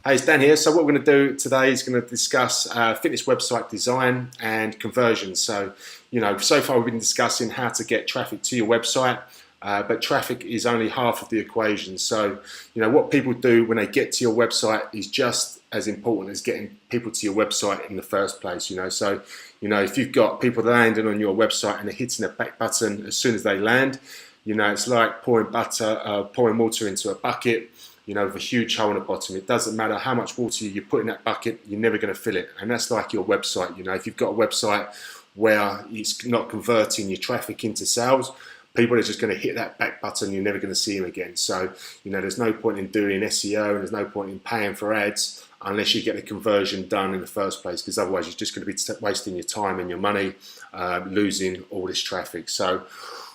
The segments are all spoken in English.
Hey, it's Dan here. So what we're going to do today is going to discuss fitness website design and conversions. So, so far we've been discussing how to get traffic to your website, but traffic is only half of the equation. So, what people do when they get to your website is just as important as getting people to your website in the first place. So, if you've got people landing on your website and they're hitting a back button as soon as they land, it's like pouring water into a bucket, with a huge hole in the bottom. It doesn't matter how much water you put in that bucket, you're never going to fill it. And that's like your website. If you've got a website where it's not converting your traffic into sales, people are just going to hit that back button. You're never going to see them again. So, there's no point in doing SEO and there's no point in paying for ads unless you get the conversion done in the first place, because otherwise you're just going to be wasting your time and your money, losing all this traffic. So,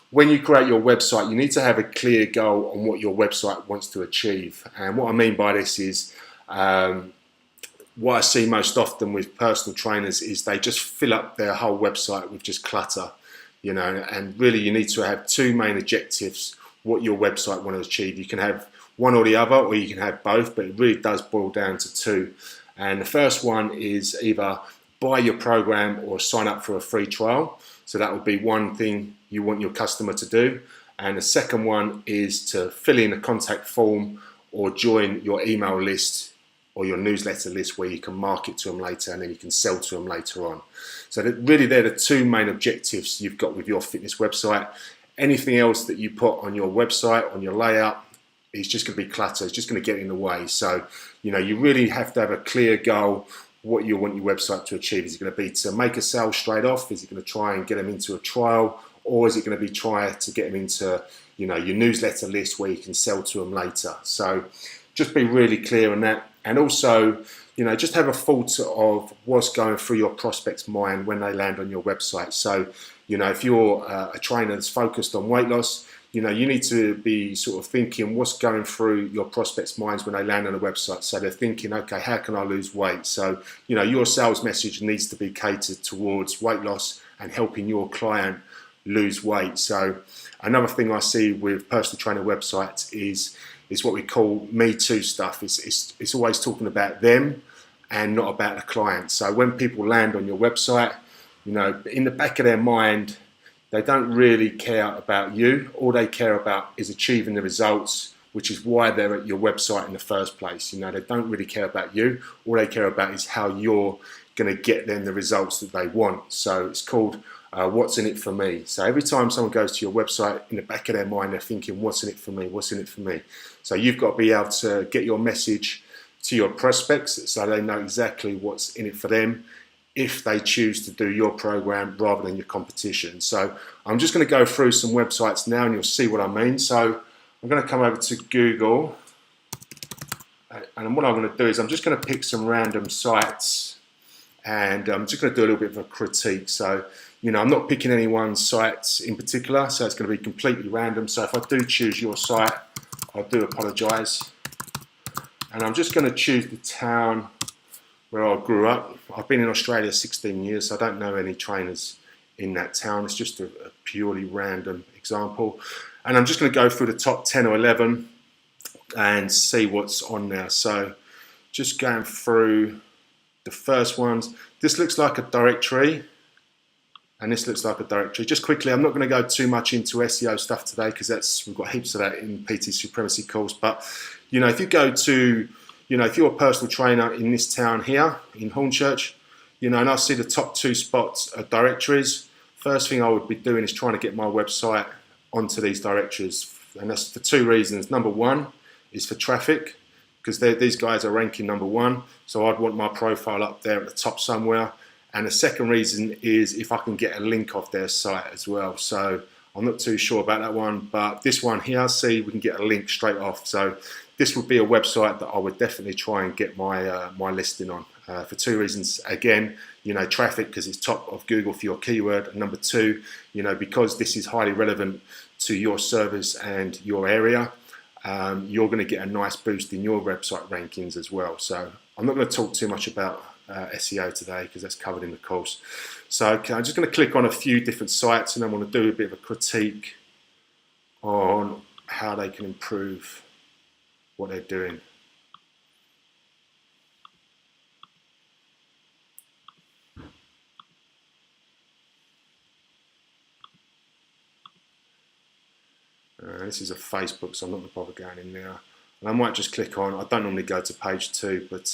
when you create your website, you need to have a clear goal on what your website wants to achieve. And what I mean by this is, what I see most often with personal trainers is they just fill up their whole website with just clutter, and really you need to have two main objectives, what your website wants to achieve. You can have one or the other, or you can have both, but it really does boil down to two. And the first one is either buy your program or sign up for a free trial. So that would be one thing you want your customer to do. And the second one is to fill in a contact form or join your email list or your newsletter list where you can market to them later and then you can sell to them later on. So really they're the two main objectives you've got with your fitness website. Anything else that you put on your website, on your layout, is just going to be clutter. It's just going to get in the way. So, you really have to have a clear goal. What you want your website to achieve. Is it going to be to make a sale straight off? Is it going to try and get them into a trial? Or is it going to be try to get them into, your newsletter list where you can sell to them later? So just be really clear on that. And also, just have a thought of what's going through your prospect's mind when they land on your website. So, if you're a trainer that's focused on weight loss, you need to be sort of thinking what's going through your prospects' minds when they land on a website. So they're thinking, okay, how can I lose weight? So, your sales message needs to be catered towards weight loss and helping your client lose weight. So another thing I see with personal trainer websites is what we call Me Too stuff. It's always talking about them and not about the client. So when people land on your website, in the back of their mind, they don't really care about you. All they care about is achieving the results, which is why they're at your website in the first place. They don't really care about you. All they care about is how you're going to get them the results that they want. So it's called what's in it for me. So every time someone goes to your website, in the back of their mind, they're thinking, what's in it for me? What's in it for me? So you've got to be able to get your message to your prospects so they know exactly what's in it for them, if they choose to do your program rather than your competition. So I'm just going to go through some websites now and you'll see what I mean. So I'm going to come over to Google, and what I'm going to do is I'm just going to pick some random sites and I'm just going to do a little bit of a critique. So, I'm not picking anyone's sites in particular, so it's going to be completely random. So if I do choose your site, I do apologise. And I'm just going to choose the town where I grew up. I've been in Australia 16 years, so I don't know any trainers in that town. It's just a purely random example. And I'm just going to go through the top 10 or 11 and see what's on there. So just going through the first ones. This looks like a directory, and this looks like a directory. Just quickly, I'm not going to go too much into SEO stuff today because we've got heaps of that in PT Supremacy course. But, if you go to if you're a personal trainer in this town here, in Hornchurch, and I see the top two spots are directories, first thing I would be doing is trying to get my website onto these directories. And that's for two reasons. Number one is for traffic, because these guys are ranking number one. So I'd want my profile up there at the top somewhere. And the second reason is if I can get a link off their site as well. So I'm not too sure about that one, but this one here, see, we can get a link straight off. So this would be a website that I would definitely try and get my my listing on for two reasons. Again, traffic, because it's top of Google for your keyword, and number two, because this is highly relevant to your service and your area, you're going to get a nice boost in your website rankings as well. So I'm not going to talk too much about SEO today because that's covered in the course. So I'm just going to click on a few different sites and I want to do a bit of a critique on how they can improve what they're doing. This is a Facebook, so I'm not going to bother going in there. And I might just click on, I don't normally go to page 2, but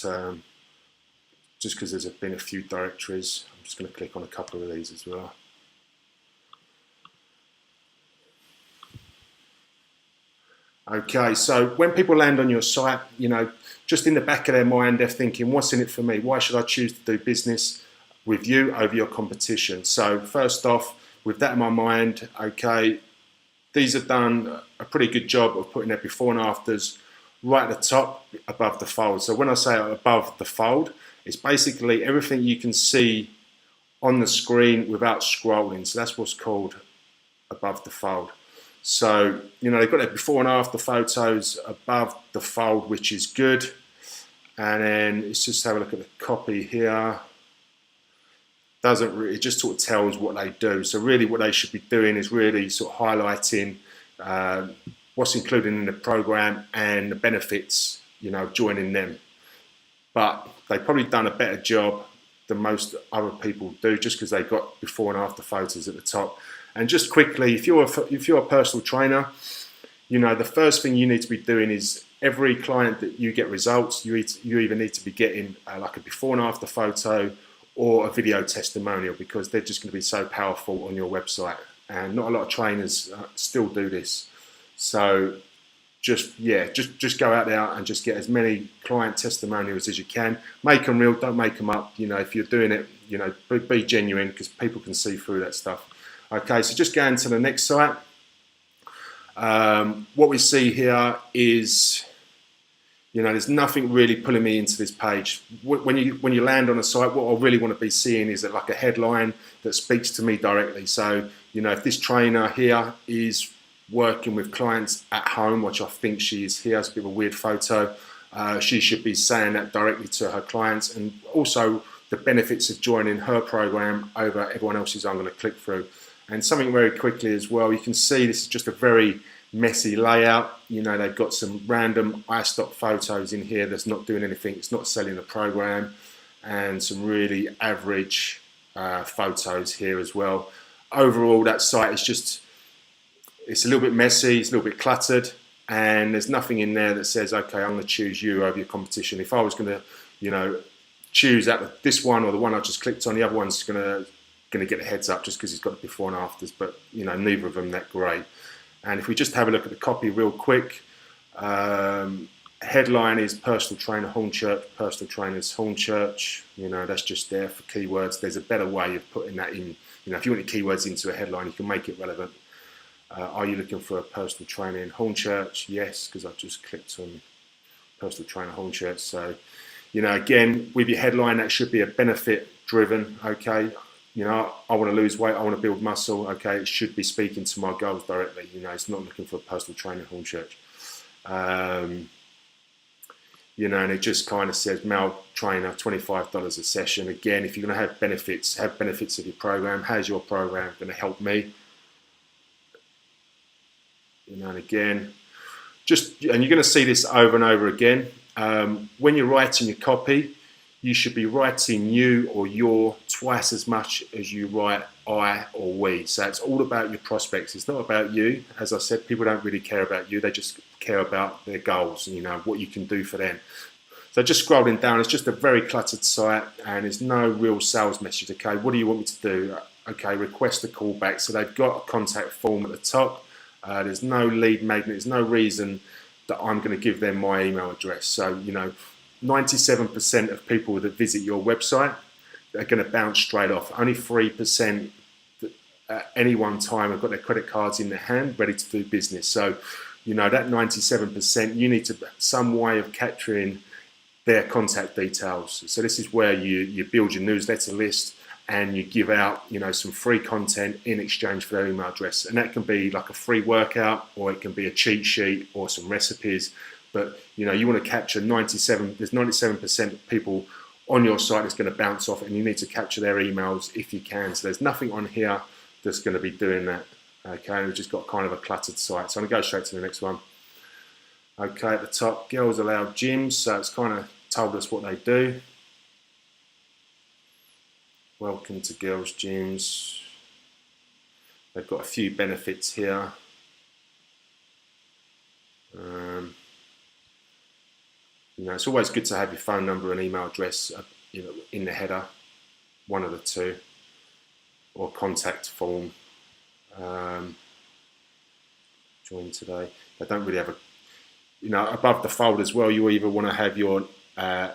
just because there's been a few directories, I'm just going to click on a couple of these as well. Okay, so when people land on your site, just in the back of their mind, they're thinking, what's in it for me? Why should I choose to do business with you over your competition? So first off, with that in my mind, okay, these have done a pretty good job of putting their before and afters right at the top above the fold. So when I say above the fold, it's basically everything you can see on the screen without scrolling. So that's what's called above the fold. So, they've got their before and after photos above the fold, which is good. And then let's just have a look at the copy here. It just sort of tells what they do. So really what they should be doing is really sort of highlighting what's included in the program and the benefits, joining them. But they've probably done a better job than most other people do, just because they've got before and after photos at the top. And just quickly, if you're a personal trainer, the first thing you need to be doing is every client that you get results, you either need to be getting like a before and after photo or a video testimonial, because they're just going to be so powerful on your website. And not a lot of trainers still do this. So just go out there and just get as many client testimonials as you can. Make them real, don't make them up. If you're doing it, be genuine, because people can see through that stuff. Okay, so just going to the next site. What we see here is, there's nothing really pulling me into this page. When you land on a site, what I really want to be seeing is like a headline that speaks to me directly. So, if this trainer here is working with clients at home, which I think she is here, it's a bit of a weird photo, she should be saying that directly to her clients, and also the benefits of joining her program over everyone else's I'm going to click through. And something very quickly as well, you can see this is just a very messy layout. They've got some random iStock photos in here that's not doing anything, it's not selling the program, and some really average photos here as well. Overall, that site is it's a little bit messy, it's a little bit cluttered, and there's nothing in there that says, okay, I'm going to choose you over your competition. If I was going to, choose this one or the one I just clicked on, the other one's going to get a heads up just because it's got the before and afters, but neither of them that great. And if we just have a look at the copy real quick, headline is personal trainer Hornchurch, personal trainers Hornchurch. That's just there for keywords. There's a better way of putting that in. If you want your keywords into a headline, you can make it relevant. Are you looking for a personal trainer in Hornchurch? Yes, because I've just clicked on personal trainer Hornchurch. So, again, with your headline, that should be a benefit driven. Okay. I want to lose weight, I want to build muscle. Okay, it should be speaking to my goals directly. It's not looking for a personal trainer Hornchurch. And it just kind of says male trainer, $25 a session. Again, if you're going to have benefits of your program. How's your program going to help me? And again, and you're going to see this over and over again. When you're writing your copy, you should be writing you or your twice as much as you write I or we. So it's all about your prospects. It's not about you. As I said, people don't really care about you. They just care about their goals and what you can do for them. So just scrolling down, it's just a very cluttered site and there's no real sales message. Okay, what do you want me to do? Okay, request a callback. So they've got a contact form at the top. There's no lead magnet. There's no reason that I'm going to give them my email address. So, 97% of people that visit your website are going to bounce straight off. Only 3% at any one time have got their credit cards in their hand ready to do business. So, that 97%, you need to some way of capturing their contact details. So this is where you build your newsletter list and you give out, some free content in exchange for their email address. And that can be like a free workout, or it can be a cheat sheet or some recipes. But, you want to capture there's 97% of people on your site that's going to bounce off, and you need to capture their emails if you can. So there's nothing on here that's going to be doing that. Okay, we've just got kind of a cluttered site. So I'm going to go straight to the next one. Okay, at the top, Girls Allowed Gyms. So it's kind of told us what they do. Welcome to Girls Gyms. They've got a few benefits here. It's always good to have your phone number and email address, in the header, one of the two, or contact form. Join today. They don't really have above the fold as well. You either want to have your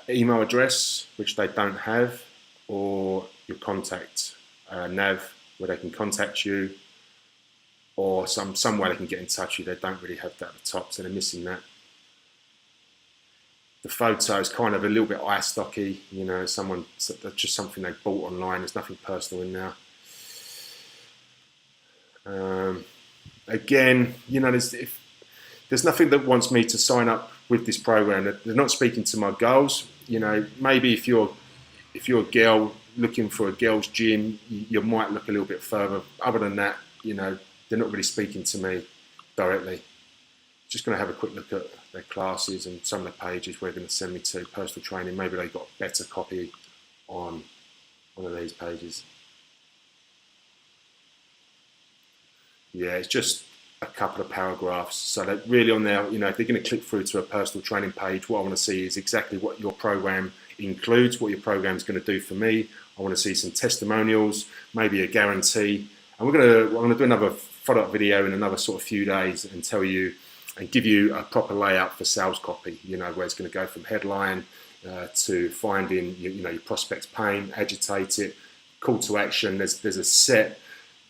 email address, which they don't have, or your contact nav, where they can contact you, or some way they can get in touch with you. They don't really have that at the top, so they're missing that. The photo is kind of a little bit eye stocky, that's just something they bought online. There's nothing personal in there. Again, there's nothing that wants me to sign up with this program. They're not speaking to my goals. Maybe if you're a girl looking for a girl's gym, you might look a little bit further. Other than that, they're not really speaking to me directly. Just going to have a quick look at their classes and some of the pages where they're going to send me to personal training. Maybe they got better copy on one of these pages. Yeah, it's just a couple of paragraphs. So that really on there, if they're going to click through to a personal training page, what I want to see is exactly what your program includes, what your program is going to do for me. I want to see some testimonials, maybe a guarantee. And I'm going to do another follow-up video in another sort of few days and tell you and give you a proper layout for sales copy, where it's going to go from headline to finding your prospect's pain, agitate it, call to action. There's a set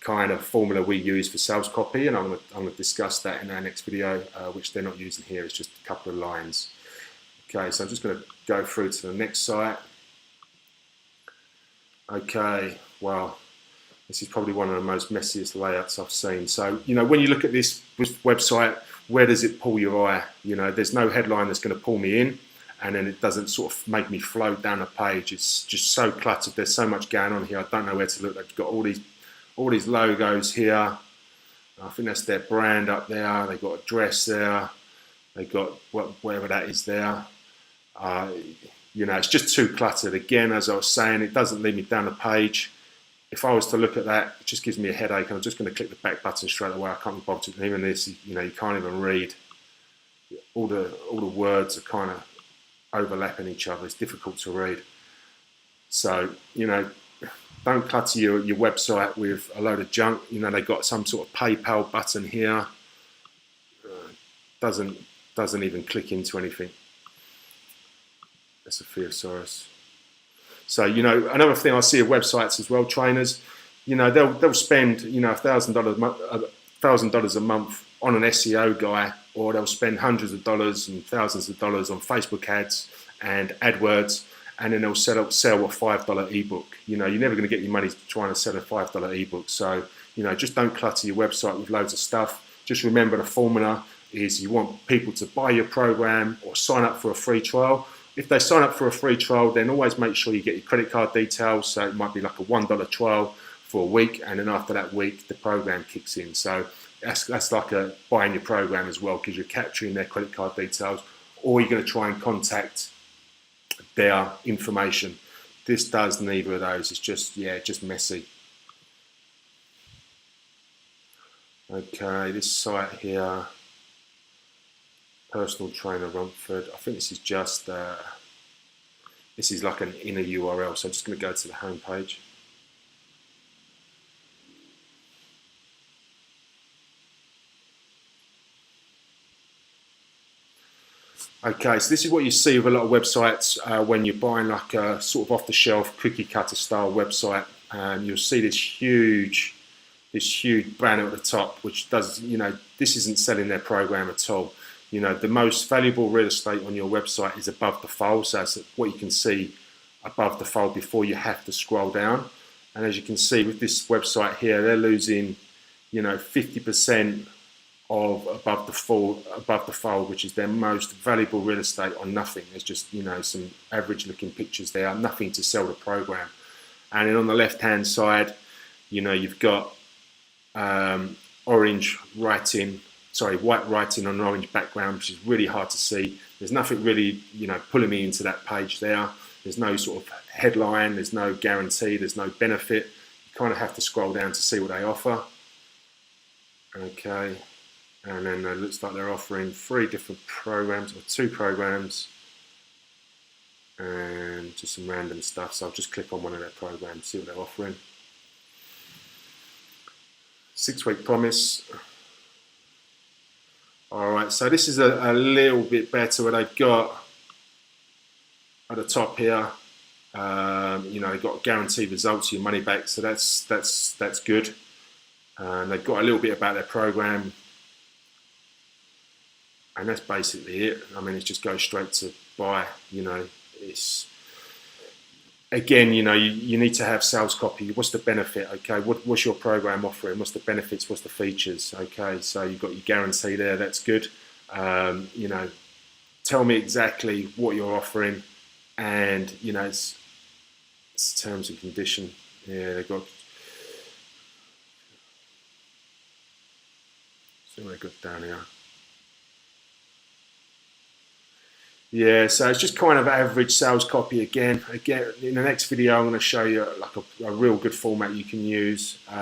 kind of formula we use for sales copy, and I'm going to discuss that in our next video, which they're not using here. It's just a couple of lines. Okay, so I'm just going to go through to the next site. Okay, well, this is probably one of the most messiest layouts I've seen. So, when you look at this website, where does it pull your eye? There's no headline that's going to pull me in, and then it doesn't sort of make me float down a page. It's just so cluttered. There's so much going on here. I don't know where to look. They've got all these logos here. I think that's their brand up there. They've got a dress there. They've got whatever that is there. It's just too cluttered. Again, as I was saying, it doesn't lead me down the page. If I was to look at that, it just gives me a headache. I'm just going to click the back button straight away. I can't be bothered. Even this, you can't even read. All the words are kind of overlapping each other. It's difficult to read. So, don't clutter your website with a load of junk. They've got some sort of PayPal button here. Doesn't even click into anything. That's a Theosaurus. So, another thing I see of websites as well, trainers, they'll spend, $1,000 a month on an SEO guy, or they'll spend hundreds of dollars and thousands of dollars on Facebook ads and AdWords, and then they'll sell a $5 ebook. You're never going to get your money trying to sell a $5 ebook. So, just don't clutter your website with loads of stuff. Just remember the formula is you want people to buy your program or sign up for a free trial. If they sign up for a free trial, then always make sure you get your credit card details. So it might be like a $1 trial for a week, and then after that week, the program kicks in. So that's like buying your program as well, because you're capturing their credit card details, or you're going to try and contact their information. This does neither of those. It's just messy. Okay, this site here, personal trainer Romford. I think this is just this is like an inner URL. So I'm just going to go to the home page. Okay, so this is what you see with a lot of websites when you're buying like a sort of off-the-shelf cookie cutter style website. You'll see this huge banner at the top, which does, this isn't selling their program at all. The most valuable real estate on your website is above the fold. So that's what you can see above the fold before you have to scroll down. And as you can see with this website here, they're losing, 50% of above the fold, which is their most valuable real estate on nothing. There's just, some average looking pictures there, nothing to sell the program. And then on the left hand side, you've got white writing on an orange background, which is really hard to see. There's nothing really, pulling me into that page there. There's no sort of headline, there's no guarantee, there's no benefit. You kind of have to scroll down to see what they offer. Okay, and then it looks like they're offering 3 different programs, or 2 programs. and just some random stuff. So I'll just click on one of their programs, see what they're offering. 6-week promise. All right, so this is a little bit better. Where they've got at the top here, you know, they've got guaranteed results, your money back. So that's good. And they've got a little bit about their program, and that's basically it. I mean, it just goes straight to buy. You know, it's again, you know, you need to have sales copy. What's the benefit? Okay, what's your program offering? What's the benefits? What's the features? Okay, so you've got your guarantee there. That's good. You know, tell me exactly what you're offering, and you know, it's terms and condition. Yeah, they've got. See what they've got down here. Yeah, so it's just kind of average sales copy again. Again, in the next video, I'm going to show you like a real good format you can use. You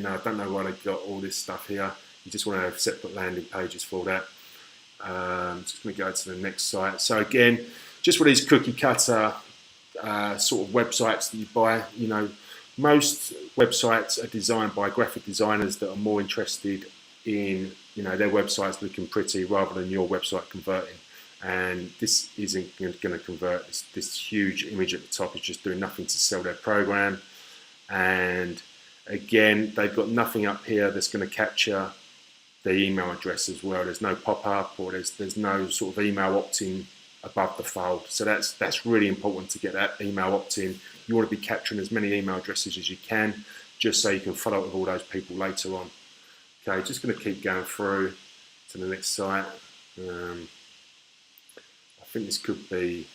know, I don't know why they've got all this stuff here. You just want to have separate landing pages for that. Just going to go to the next site. So again, just for these cookie cutter sort of websites that you buy, you know, most websites are designed by graphic designers that are more interested in, you know, their websites looking pretty rather than your website converting. And this isn't going to convert. This huge image at the top is just doing nothing to sell their program. And again, they've got nothing up here that's going to capture the email address as well. There's no pop-up, or there's no sort of email opt-in above the fold. So that's really important to get that email opt-in. You want to be capturing as many email addresses as you can, just so you can follow up with all those people later on. Okay, just going to keep going through to the next site. I think this could be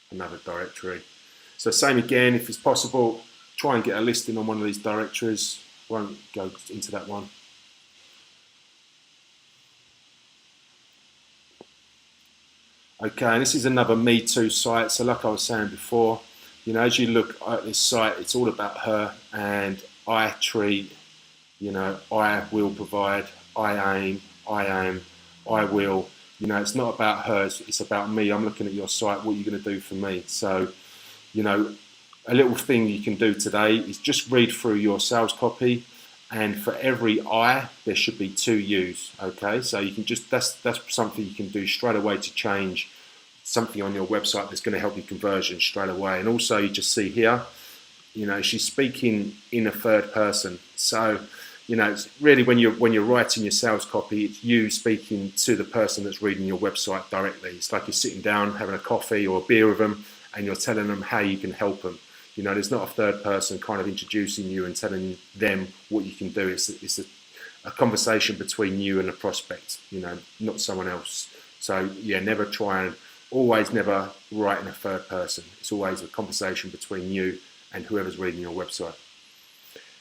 another directory. So same again, if it's possible, try and get a listing on one of these directories. Won't go into that one. Okay, and this is another Me Too site. So like I was saying before, you know, as you look at this site, it's all about her, and I treat, you know, I will provide, I aim, I will. You know, it's not about her, it's about me. I'm looking at your site, what are you going to do for me? So, you know, a little thing you can do today is just read through your sales copy, and for every I, there should be 2 U's, okay? So you can just, that's something you can do straight away to change something on your website that's going to help you conversion straight away. And also you just see here, you know, she's speaking in a third person. So, you know, it's really when you're writing your sales copy, it's you speaking to the person that's reading your website directly. It's like you're sitting down having a coffee or a beer with them, and you're telling them how you can help them. You know, there's not a third person kind of introducing you and telling them what you can do. It's a conversation between you and a prospect, you know, not someone else. So yeah, always never write in a third person. It's always a conversation between you and whoever's reading your website.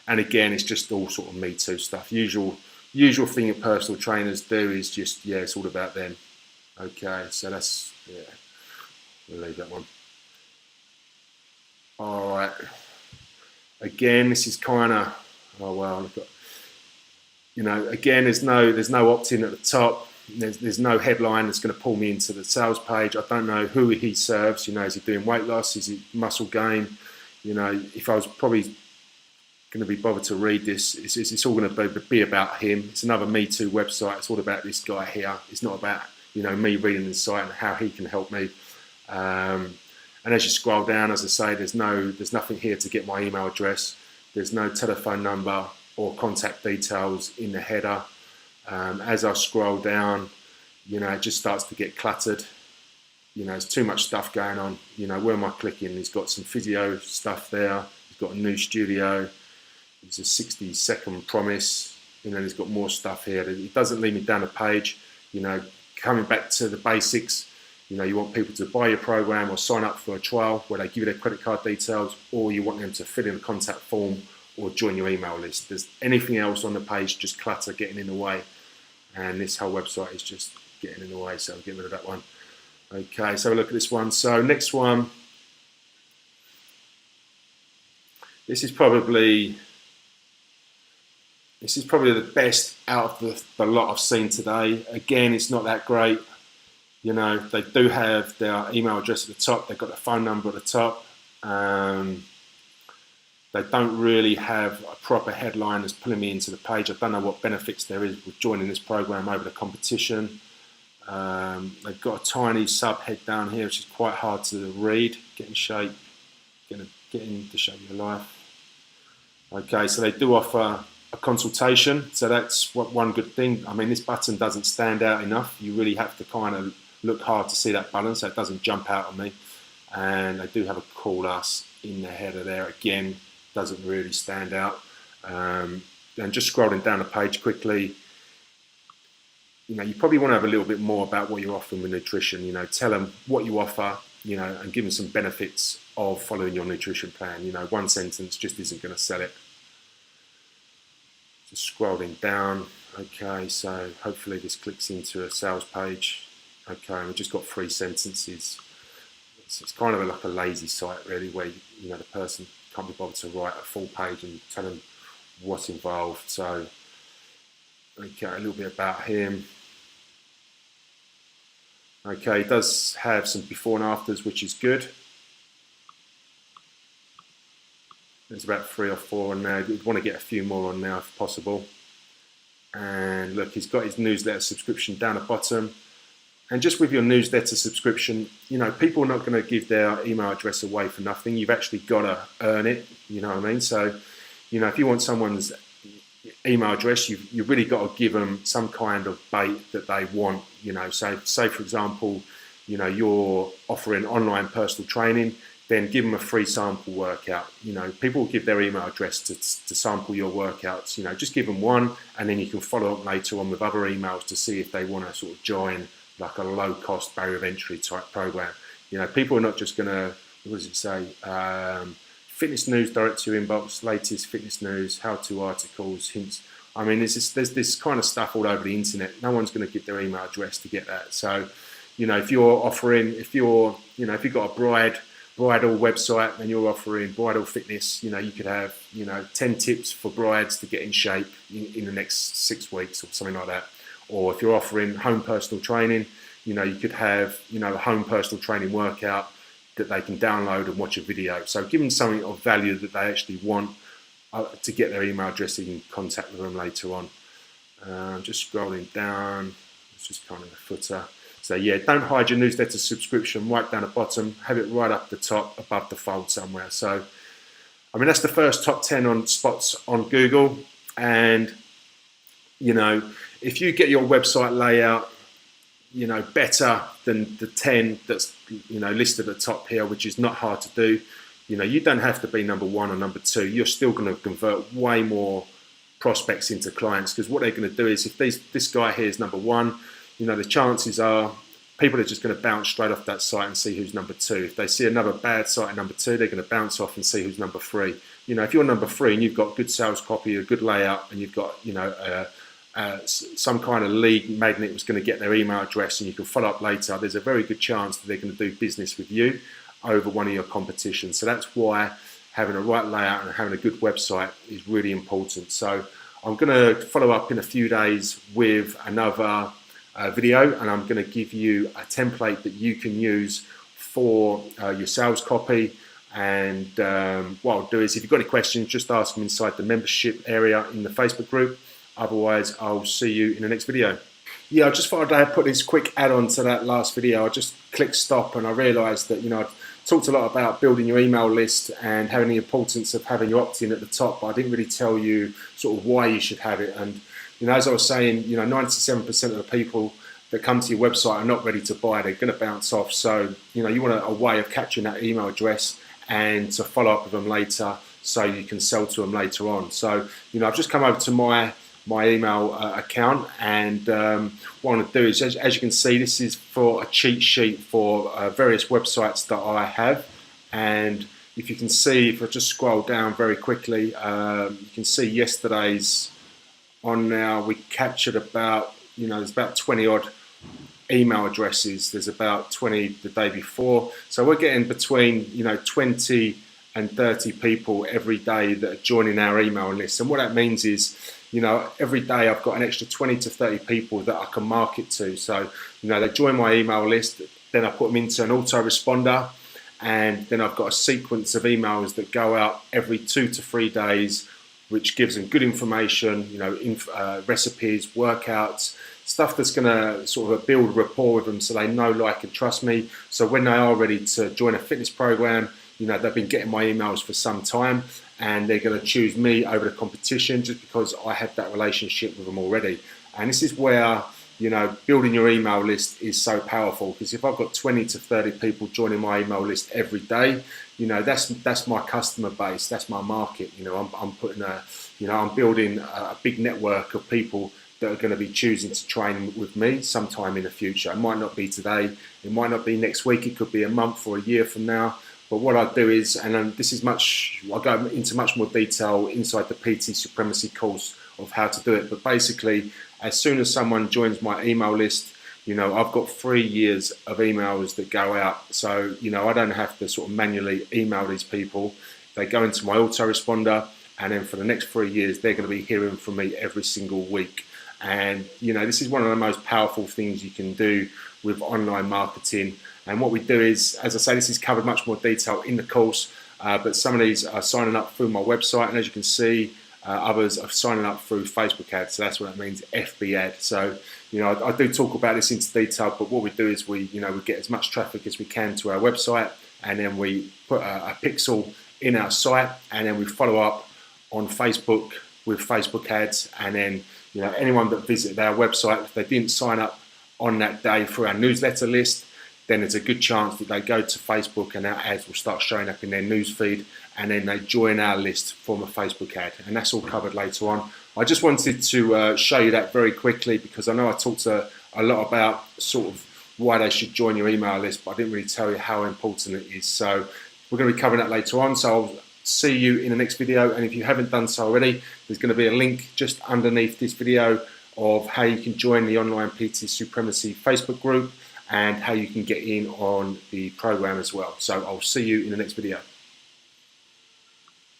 And again, it's just all sort of Me Too stuff. Usual thing that personal trainers do is just, yeah, it's all about them. Okay, so that's, yeah, we'll leave that one. All right. Again, this is kind of, oh well, look at, you know, again, there's no opt-in at the top. There's no headline that's going to pull me into the sales page. I don't know who he serves. You know, is he doing weight loss? Is he muscle gain? You know, if I was probably going to be bothered to read this, it's all going to be about him. It's another Me Too website. It's all about this guy here. It's not about, you know, me reading the site and how he can help me. And as you scroll down, as I say, there's nothing here to get my email address. There's no telephone number or contact details in the header. As I scroll down, you know, it just starts to get cluttered. You know, there's too much stuff going on. You know, where am I clicking? He's got some physio stuff there. He's got a new studio. It's a 60-second promise. You know, he's got more stuff here. It doesn't lead me down a page. You know, coming back to the basics, you know, you want people to buy your program or sign up for a trial where they give you their credit card details, or you want them to fill in a contact form or join your email list. There's anything else on the page, just clutter, getting in the way. And this whole website is just getting in the way, so I'll get rid of that one. Okay, so look at this one. So next one, this is probably the best out of the lot I've seen today. Again, it's not that great. They do have their email address at the top. They've got their phone number at the top. They don't really have a proper headline that's pulling me into the page. I don't know what benefits there is with joining this program over the competition. They've got a tiny subhead down here, which is quite hard to read. Get in shape, get into shape of your life. Okay, so they do offer a consultation, so that's one good thing. I mean, this button doesn't stand out enough. You really have to kind of look hard to see that button, so it doesn't jump out on me. And they do have a call us in the header there. Again, doesn't really stand out. And just scrolling down the page quickly, you probably want to have a little bit more about what you're offering with nutrition. Tell them what you offer, and give them some benefits of following your nutrition plan. One sentence just isn't going to sell it. Just scrolling down. Okay, so hopefully this clicks into a sales page. Okay, and we've just got 3 sentences. So it's kind of like a lazy site, really, where the person can't be bothered to write a full page and tell them what's involved. So, okay, a little bit about him. Okay, he does have some before and afters, which is good. There's about 3 or 4 on there. We'd want to get a few more on now if possible. And look, he's got his newsletter subscription down the bottom. And just with your newsletter subscription, people are not going to give their email address away for nothing. You've actually got to earn it, you know what I mean? So, if you want someone's email address, you've really got to give them some kind of bait that they want, So, say for example, you're offering online personal training, then give them a free sample workout. People will give their email address to sample your workouts. Just give them one, and then you can follow up later on with other emails to see if they want to sort of join like a low-cost barrier of entry type program. People are not just going to, what does it say? Fitness news direct to your inbox, latest fitness news, how-to articles, hints. I mean, there's this kind of stuff all over the internet. No one's going to give their email address to get that. So, if you're offering, if you've got a bridal website and you're offering bridal fitness, you could have, 10 tips for brides to get in shape in the next 6 weeks or something like that. Or if you're offering home personal training, you could have, a home personal training workout that they can download and watch a video. So give them something of value that they actually want to get their email address so you can contact with them later on. Just scrolling down, it's just kind of a footer. So yeah, don't hide your newsletter subscription right down the bottom, have it right up the top above the fold somewhere. So, I mean, that's the first top 10 on spots on Google. And, if you get your website layout, better than the 10 that's, listed at the top here, which is not hard to do, you don't have to be number 1 or number 2. You're still going to convert way more prospects into clients, because what they're going to do is, if this guy here is number 1, the chances are people are just going to bounce straight off that site and see who's number 2. If they see another bad site at number 2, they're going to bounce off and see who's number 3. If you're number 3 and you've got good sales copy, a good layout, and you've got, some kind of lead magnet that's going to get their email address and you can follow up later, there's a very good chance that they're going to do business with you over one of your competitions. So that's why having a right layout and having a good website is really important. So I'm going to follow up in a few days with another video, and I'm going to give you a template that you can use for your sales copy. And what I'll do is, if you've got any questions, just ask them inside the membership area in the Facebook group. Otherwise, I'll see you in the next video. Yeah, I just thought I'd put this quick add-on to that last video. I just clicked stop and I realised that, I talked a lot about building your email list and having the importance of having your opt-in at the top, but I didn't really tell you sort of why you should have it. And, as I was saying, 97% of the people that come to your website are not ready to buy. They're going to bounce off. So, you want a way of capturing that email address and to follow up with them later so you can sell to them later on. So, I've just come over to my email account, and what I want to do is, as you can see, this is for a cheat sheet for various websites that I have. And if you can see, if I just scroll down very quickly, you can see yesterday's on now. We captured about, there's about 20 odd email addresses. There's about 20 the day before. So we're getting between, 20 and 30 people every day that are joining our email list. And what that means is, every day I've got an extra 20 to 30 people that I can market to. So, they join my email list, then I put them into an autoresponder, and then I've got a sequence of emails that go out every 2 to 3 days, which gives them good information, recipes, workouts, stuff that's going to sort of build rapport with them so they know, like, and trust me. So when they are ready to join a fitness program, they've been getting my emails for some time, and they're going to choose me over the competition just because I have that relationship with them already. And this is where, building your email list is so powerful, because if I've got 20 to 30 people joining my email list every day, that's my customer base, that's my market. I'm building a big network of people that are going to be choosing to train with me sometime in the future. It might not be today, it might not be next week, it could be a month or a year from now. But what I do is, and I go into much more detail inside the PT Supremacy course of how to do it. But basically, as soon as someone joins my email list, I've got 3 years of emails that go out. So, I don't have to sort of manually email these people. They go into my autoresponder, and then for the next 3 years, they're going to be hearing from me every single week. And, this is one of the most powerful things you can do with online marketing. And what we do is, as I say, this is covered much more detail in the course, but some of these are signing up through my website, and as you can see, others are signing up through Facebook ads. So that's what it means, FB ad. So, I do talk about this into detail, but what we do is we get as much traffic as we can to our website, and then we put a pixel in our site, and then we follow up on Facebook with Facebook ads. And then, anyone that visited our website, if they didn't sign up on that day for our newsletter list, then there's a good chance that they go to Facebook and our ads will start showing up in their newsfeed, and then they join our list from a Facebook ad. And that's all covered later on. I just wanted to show you that very quickly, because I know I talked a lot about sort of why they should join your email list, but I didn't really tell you how important it is. So we're going to be covering that later on. So I'll see you in the next video. And if you haven't done so already, there's going to be a link just underneath this video of how you can join the Online PT Supremacy Facebook group, and how you can get in on the program as well. So I'll see you in the next video.